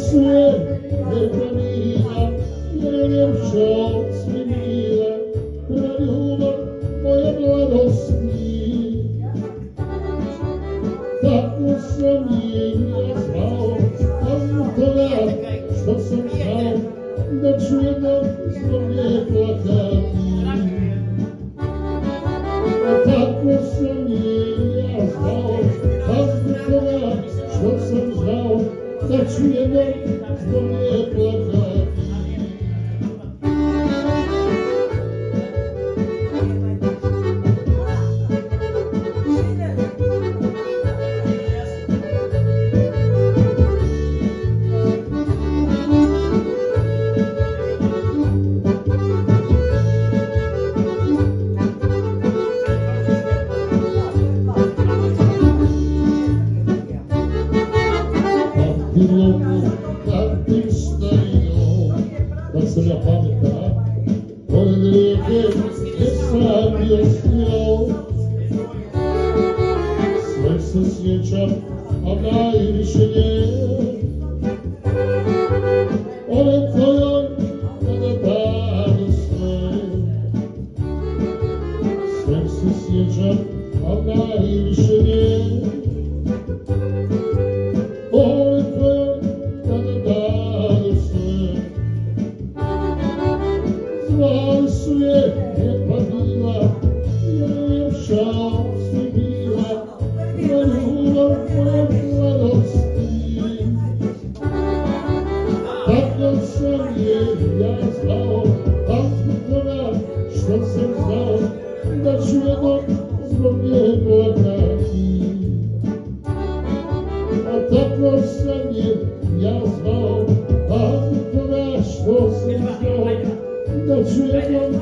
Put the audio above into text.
sve nepravila, jer je všao svi mila, preljubav moje mladosti. Tako sam je ja zvao, a zbog toga što sam znao, da ću jednom zbog nje plakati. Tako sam je ja zvao, a zbog toga što sam znao, da ću jednom zbog nje plakati. Kad bi stario, kad sam ja pametan, pored rijeke gdje sam bio snio. Sve se sjećam, a najviše nje, one kojoj kada dane sve. Sve se sjećam, a najviše nje, zvali su je lijepa bila, jer je všao svi bila, na ljubav moje mladosti. Tako sam je ja zvao, a zbog toga što sam znao, da ću jednom zbog nje plakati. A tako sam je ja zvao, a zbog toga što sam znao, da ću jednom